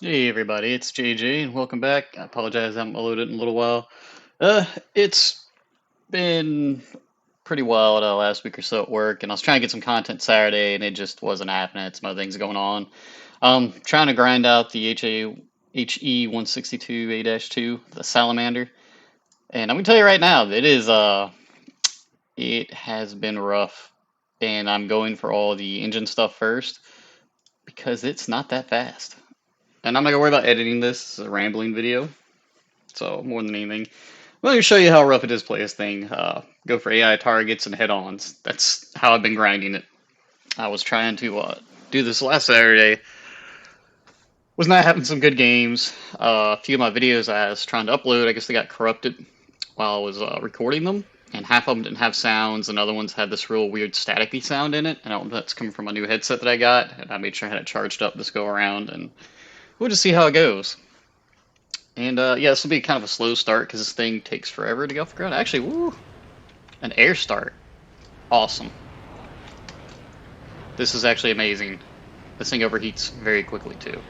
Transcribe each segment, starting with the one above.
Hey everybody, it's JJ and welcome back. I apologize I haven't loaded in a little while. It's been pretty wild last week or so at work, and I was trying to get some content Saturday, and it just wasn't happening. Some other things going on. Trying to grind out the HE 162 A-2, the Salamander, and I'm gonna tell you right now, it has been rough, and I'm going for all the engine stuff first because it's not that fast. And I'm not gonna worry about editing this. It's a rambling video. So more than anything, let me show you how rough it is to play this thing. Go for AI targets and head-ons. That's how I've been grinding it. I was trying to do this last Saturday. Was not having some good games. A few of my videos I was trying to upload, I guess they got corrupted while I was recording them, and half of them didn't have sounds, and other ones had this real weird staticky sound in it. And I don't know if that's coming from a new headset that I got, and I made sure I had it charged up this go around, and we'll just see how it goes. And yeah, this will be kind of a slow start because this thing takes forever to get off the ground. Actually, woo, an air start. Awesome. This is actually amazing. This thing overheats very quickly too.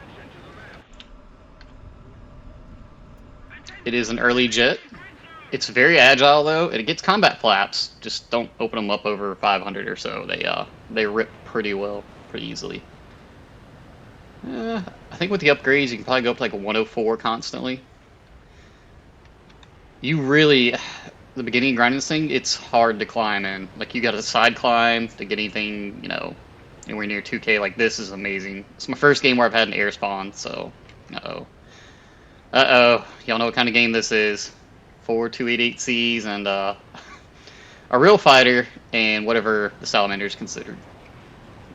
It is an early jet. It's very agile though, and it gets combat flaps. Just don't open them up over 500 or so. They rip pretty well, pretty easily. I think with the upgrades, you can probably go up to like a 104 constantly. You really, the beginning grinding this thing, it's hard to climb in. Like, you got to side climb to get anything, anywhere near 2K. Like, this is amazing. It's my first game where I've had an air spawn, so, uh-oh. Uh-oh, y'all know what kind of game this is. 4 288Cs and, a real fighter and whatever the salamander is considered.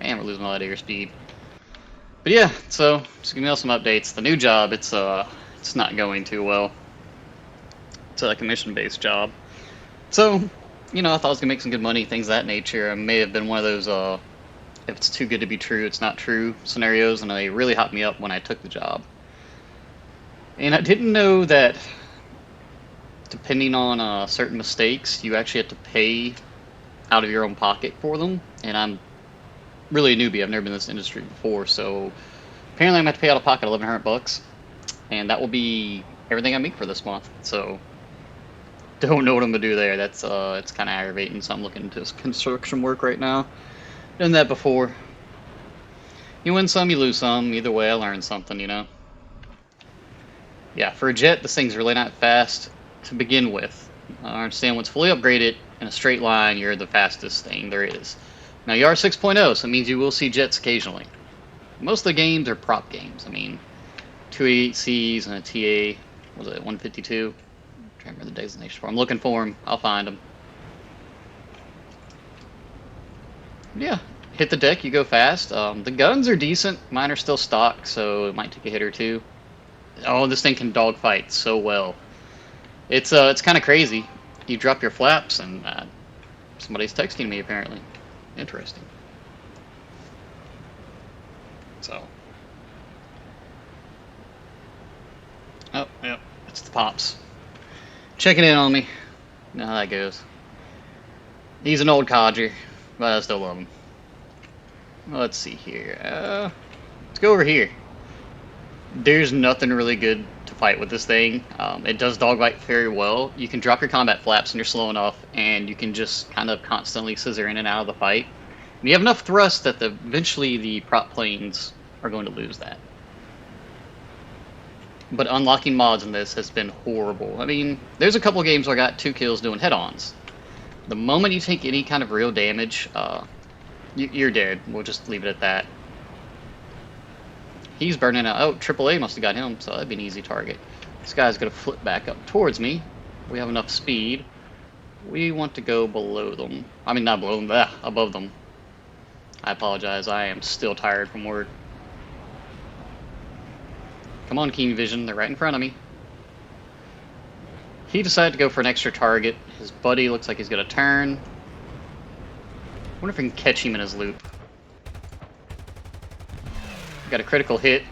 Man, we're losing a lot of airspeed. But yeah, so, just giving you all some updates. The new job, it's not going too well. It's a commission-based job. So, I thought I was gonna make some good money, things of that nature. I may have been one of those, if it's too good to be true, it's not true scenarios, and they really hopped me up when I took the job. And I didn't know that depending on certain mistakes, you actually have to pay out of your own pocket for them. And I'm really a newbie. I've never been in this industry before, so apparently I'm gonna have to pay out of pocket 1,100 bucks, and that will be everything I make for this month. So don't know what I'm gonna do there. That's it's kind of aggravating. So I'm looking into construction work right now. Done that before. You win some, you lose some. Either way, I learned something. Yeah, for a jet, this thing's really not fast to begin with. I understand once fully upgraded in a straight line, you're the fastest thing there is. Now you are 6.0, so it means you will see jets occasionally. Most of the games are prop games. I mean, 288Cs and a TA, was it 152? I'm trying to remember the designation for. I'm looking for them. I'll find them. Yeah, hit the deck, you go fast. The guns are decent. Mine are still stock, so it might take a hit or two. Oh, this thing can dogfight so well. It's kind of crazy. You drop your flaps, and somebody's texting me apparently. Interesting. So. Oh, yep, it's the pops. Checking in on me. You know how that goes. He's an old codger, but I still love him. Let's see here. Let's go over here. There's nothing really good to fight with this thing. It does dogfight very well. You can drop your combat flaps when you're slow enough, and you can just kind of constantly scissor in and out of the fight. And you have enough thrust that eventually the prop planes are going to lose that. But unlocking mods in this has been horrible. I mean, there's a couple games where I got 2 kills doing head-ons. The moment you take any kind of real damage, you're dead. We'll just leave it at that. He's burning out. Oh, AAA must have got him, so that'd be an easy target. This guy's going to flip back up towards me. We have enough speed. We want to go below them. I mean, not below them, above them. I apologize. I am still tired from work. Come on, Keen Vision. They're right in front of me. He decided to go for an extra target. His buddy looks like he's going to turn. I wonder if I can catch him in his loop. Got a critical hit.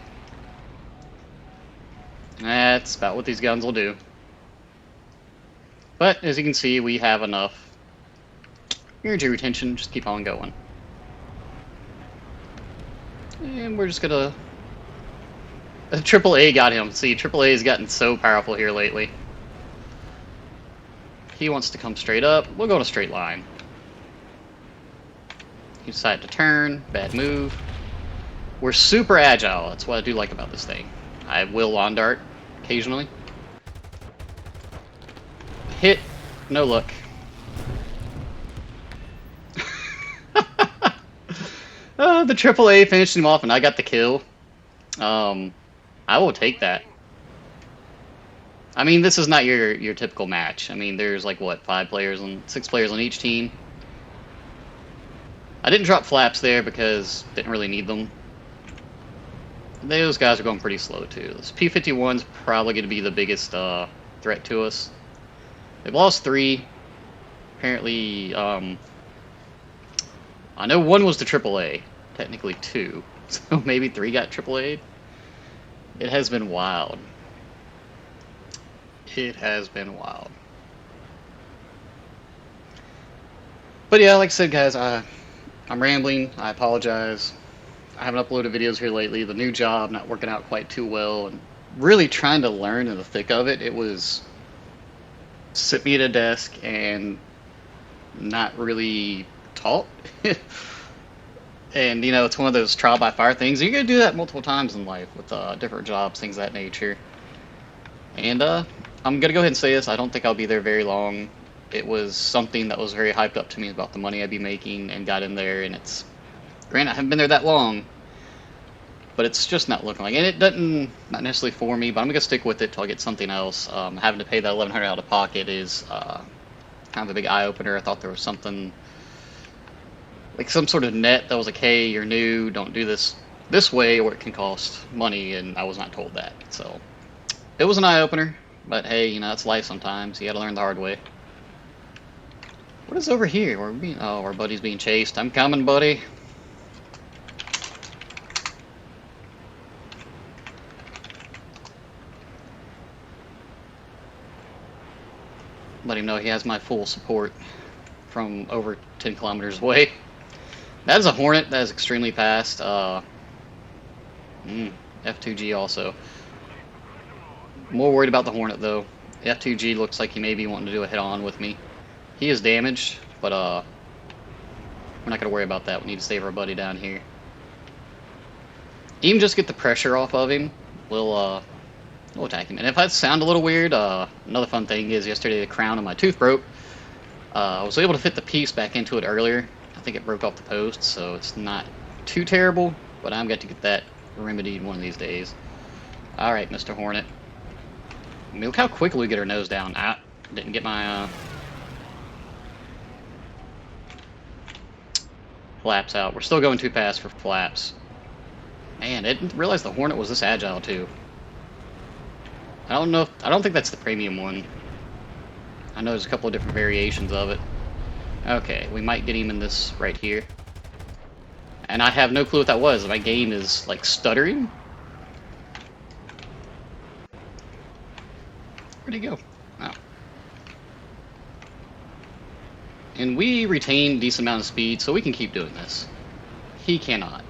That's about what these guns will do. But, as you can see, we have enough energy retention. Just keep on going. And we're just gonna Triple A got him. See, Triple A has gotten so powerful here lately. He wants to come straight up. We'll go in a straight line. He decided to turn. Bad move. We're super agile. That's what I do like about this thing. I will lawn dart occasionally. Hit. No look. The Triple A finished him off, and I got the kill. I will take that. I mean, this is not your typical match. I mean, there's like what, 6 players on each team. I didn't drop flaps there because didn't really need them. Those guys are going pretty slow too. This P-51's probably going to be the biggest threat to us. They've lost 3. Apparently, I know 1 was the AAA. Technically 2. So maybe 3 got AAA'd. It has been wild. It has been wild. But yeah, like I said, guys, I'm rambling. I apologize. I haven't uploaded videos here lately. The new job not working out quite too well, and really trying to learn in the thick of it. It was sit me at a desk and not really taught. And, you know, it's one of those trial by fire things. You're going to do that multiple times in life with different jobs, things of that nature. And I'm going to go ahead and say this. I don't think I'll be there very long. It was something that was very hyped up to me about the money I'd be making, and got in there, and it's... Granted, I haven't been there that long, but it's just not looking like it. And it doesn't, not necessarily for me, but I'm going to stick with it till I get something else. Having to pay that $1,100 out of pocket is kind of a big eye-opener. I thought there was something... like some sort of net that was like, hey, you're new, don't do this way, or it can cost money, and I was not told that. So it was an eye-opener, but hey, you know, it's life sometimes. You gotta learn the hard way. What is over here? Oh, our buddy's being chased. I'm coming, buddy. Let him know he has my full support from over 10 kilometers away. That is a Hornet. That is extremely fast. F2G also. More worried about the Hornet, though. The F2G looks like he may be wanting to do a head-on with me. He is damaged, but we're not going to worry about that. We need to save our buddy down here. Even just get the pressure off of him, we'll attack him. And if I sound a little weird, another fun thing is yesterday the crown on my tooth broke. I was able to fit the piece back into it earlier. I think it broke off the post, so it's not too terrible, but I'm going to get that remedied one of these days. Alright, Mr. Hornet. I mean, look how quickly we get our nose down. I didn't get my flaps out. We're still going too fast for flaps. Man, I didn't realize the Hornet was this agile, too. I don't think that's the premium one. I know there's a couple of different variations of it. Okay, we might get him in this right here. And I have no clue what that was. My game is, like, stuttering. Where'd he go? Oh. And we retain a decent amount of speed, so we can keep doing this. He cannot.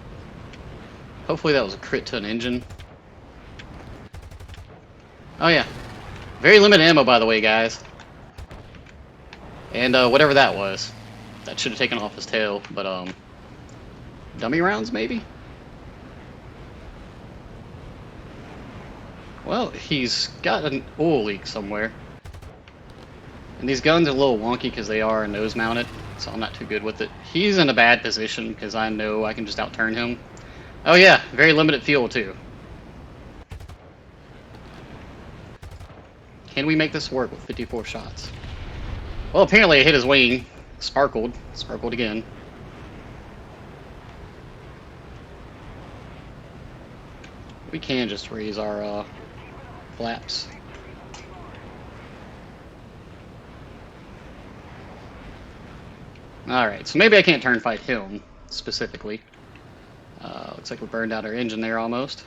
Hopefully that was a crit to an engine. Oh yeah. Very limited ammo, by the way, guys. And whatever that was. That should have taken off his tail, but dummy rounds, maybe? Well, he's got an oil leak somewhere. And these guns are a little wonky because they are nose mounted, so I'm not too good with it. He's in a bad position because I know I can just outturn him. Oh yeah, very limited fuel too. Can we make this work with 54 shots? Well, apparently I hit his wing. Sparkled again. We can just raise our flaps. Alright, so maybe I can't turn fight him specifically. Looks like we burned out our engine there almost.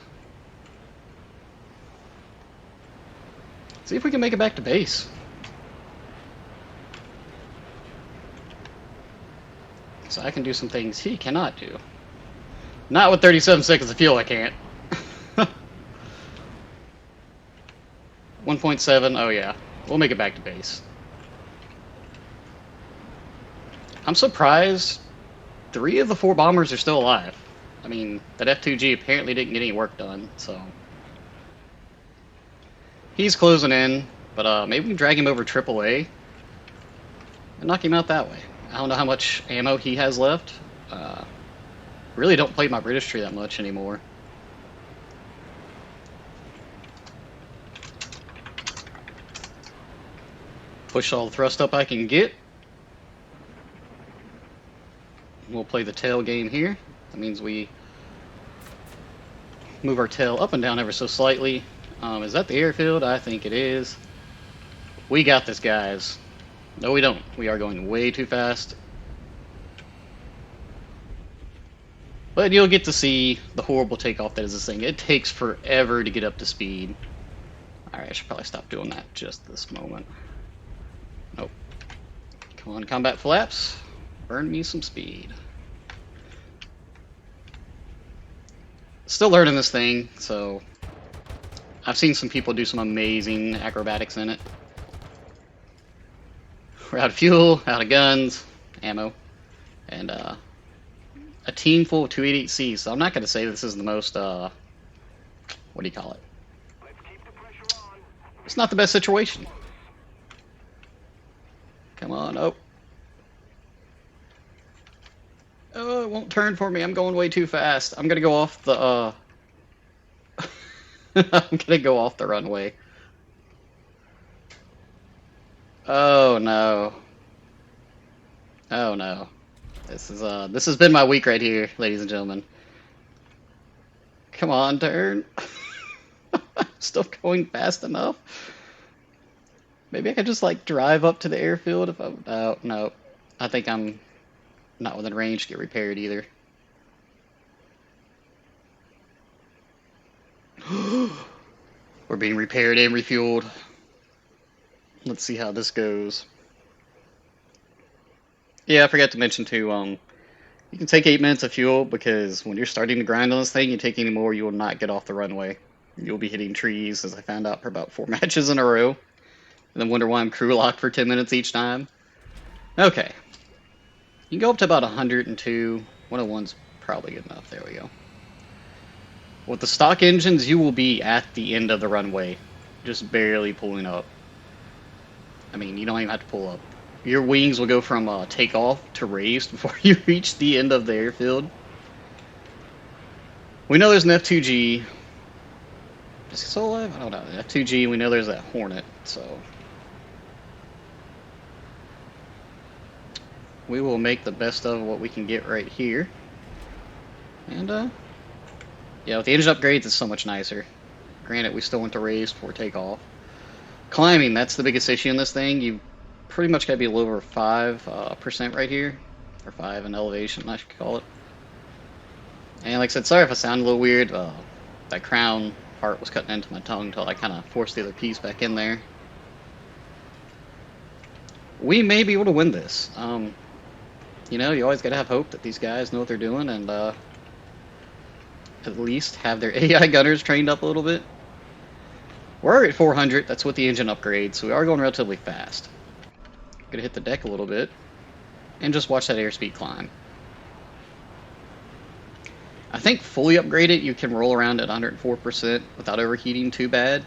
See if we can make it back to base. So I can do some things he cannot do. Not with 37 seconds of fuel, I can't. 1.7. Oh yeah, we'll make it back to base. I'm surprised 3 of the 4 bombers are still alive. I mean, that F2G apparently didn't get any work done, so he's closing in. But maybe we can drag him over AAA and knock him out that way. I don't know how much ammo he has left. Really don't play my British tree that much anymore. Push all the thrust up I can get. We'll play the tail game here. That means we move our tail up and down ever so slightly. Is that the airfield? I think it is. We got this, guys. No, we don't. We are going way too fast. But you'll get to see the horrible takeoff that is this thing. It takes forever to get up to speed. Alright, I should probably stop doing that just this moment. Nope. Come on, combat flaps. Burn me some speed. Still learning this thing, so I've seen some people do some amazing acrobatics in it. We're out of fuel, out of guns, ammo, and a team full of 288Cs, so I'm not going to say this is the most, what do you call it? It's not the best situation. Come on, oh. Oh, it won't turn for me. I'm going way too fast. I'm gonna go off the, I'm gonna go off the runway. Oh no. Oh no. This has been my week right here, ladies and gentlemen. Come on, turn. Still going fast enough. Maybe I could just like drive up to the airfield if I. Oh no. I think I'm not within range to get repaired either. We're being repaired and refueled. Let's see how this goes. Yeah, I forgot to mention too, you can take 8 minutes of fuel because when you're starting to grind on this thing, you take any more, you will not get off the runway. You'll be hitting trees, as I found out for about 4 matches in a row. And then wonder why I'm crew locked for 10 minutes each time. Okay. You can go up to about 102. 101's probably good enough. There we go. With the stock engines, you will be at the end of the runway. Just barely pulling up. I mean, you don't even have to pull up. Your wings will go from takeoff to raised before you reach the end of the airfield. We know there's an F2G. Is he still alive? I don't know. F2G, we know there's that Hornet, so we will make the best of what we can get right here. And, yeah, with the engine upgrades, it's so much nicer. Granted, we still went to raise before takeoff. Climbing, that's the biggest issue in this thing. You pretty much got to be a little over 5% right here. Or 5 in elevation, I should call it. And like I said, sorry if I sound a little weird. That crown part was cutting into my tongue until I kind of forced the other piece back in there. We may be able to win this. You know, you always got to have hope that these guys know what they're doing and at least have their AI gunners trained up a little bit. We're already at 400. That's with the engine upgrade, so we are going relatively fast. Gonna hit the deck a little bit and just watch that airspeed climb. I think fully upgraded, you can roll around at 104% without overheating too bad.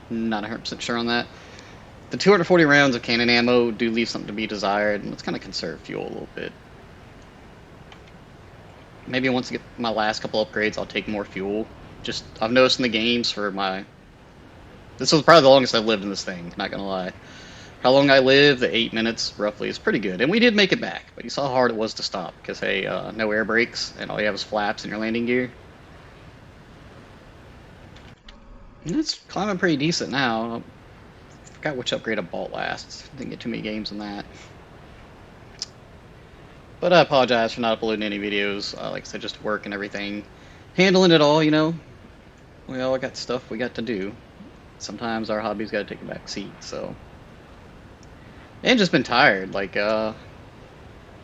Not 100% sure on that. The 240 rounds of cannon ammo do leave something to be desired, and let's kind of conserve fuel a little bit. Maybe once I get my last couple upgrades, I'll take more fuel. Just, I've noticed in the games for my... This was probably the longest I've lived in this thing, not gonna lie. How long I lived, the 8 minutes, roughly, is pretty good. And we did make it back, but you saw how hard it was to stop, because, hey, no air brakes, and all you have is flaps and your landing gear. And it's climbing pretty decent now. I forgot which upgrade I bought last. Didn't get too many games in that. But I apologize for not uploading any videos. Like I said, just work and everything. Handling it all, you know. We all got stuff we got to do. Sometimes our hobbies got to take a back seat, so... And just been tired. Like, it's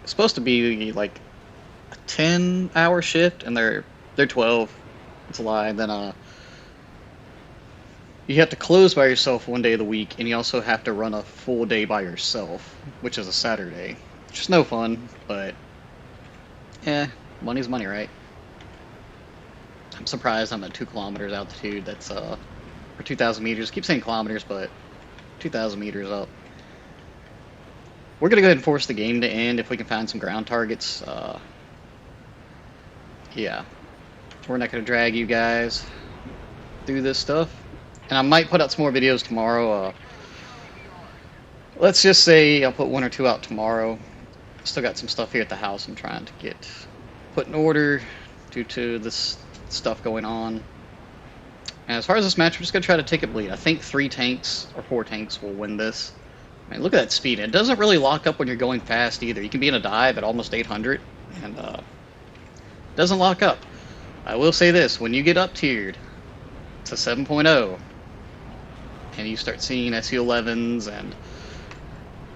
supposed to be, like, a 10-hour shift, and they're 12. It's a lie. And then, You have to close by yourself one day of the week, and you also have to run a full day by yourself, which is a Saturday. It's just no fun, but eh, money's money, right? I'm surprised I'm at 2 kilometers altitude. That's for 2,000 meters. I keep saying kilometers, but 2,000 meters up. We're gonna go ahead and force the game to end if we can find some ground targets. Yeah, we're not gonna drag you guys through this stuff, and I might put out some more videos tomorrow. Let's just say I'll put one or two out tomorrow. Still got some stuff here at the house I'm trying to get put in order due to this stuff going on. And as far as this match, we're just gonna try to take it bleed. I think 3 tanks or 4 tanks will win this. I mean, look at that speed. It doesn't really lock up when you're going fast either. You can be in a dive at almost 800, and it doesn't lock up. I will say this: when you get up tiered to 7.0, and you start seeing SU-11s and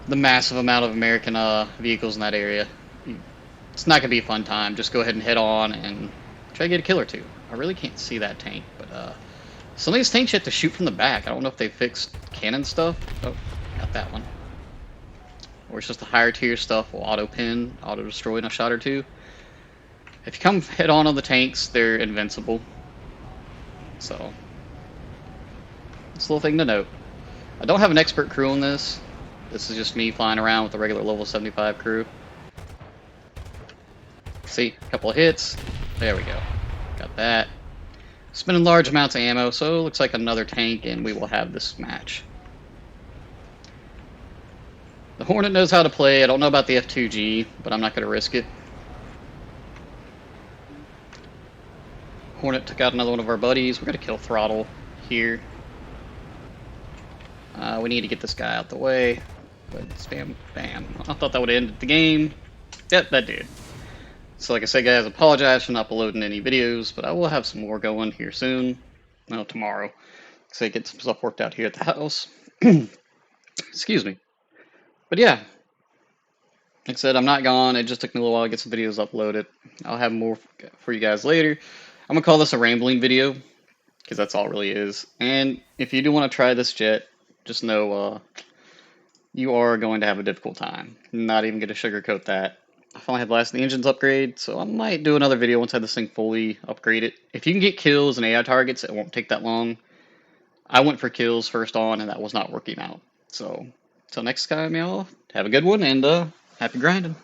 the massive amount of American vehicles in that area, it's not going to be a fun time. Just go ahead and head on and try to get a kill or two. I really can't see that tank, but some of these tanks you have to shoot from the back. I don't know if they fixed cannon stuff. Oh, got that one. Or it's just the higher tier stuff will auto-pin, auto-destroy in a shot or two. If you come head on the tanks, they're invincible. So, it's a little thing to note. I don't have an expert crew on this. This is just me flying around with a regular level 75 crew. See, a couple of hits. There we go. Got that. Spending large amounts of ammo, so it looks like another tank, and we will have this match. The Hornet knows how to play. I don't know about the F2G, but I'm not going to risk it. Hornet took out another one of our buddies. We're going to kill Throttle here. We need to get this guy out the way. But spam, bam. I thought that would have ended the game. Yep, that did. So like I said, guys, I apologize for not uploading any videos, but I will have some more going here soon. No, tomorrow. So get some stuff worked out here at the house. Excuse me. But yeah, like I said, I'm not gone. It just took me a little while to get some videos uploaded. I'll have more for you guys later. I'm going to call this a rambling video, because that's all it really is. And if you do want to try this jet, just know you are going to have a difficult time. I'm not even going to sugarcoat that. I finally have last of the engines upgrade, so I might do another video once I have this thing fully upgraded. If you can get kills and AI targets, it won't take that long. I went for kills first on, and that was not working out. So, until next time, y'all, have a good one, and happy grinding.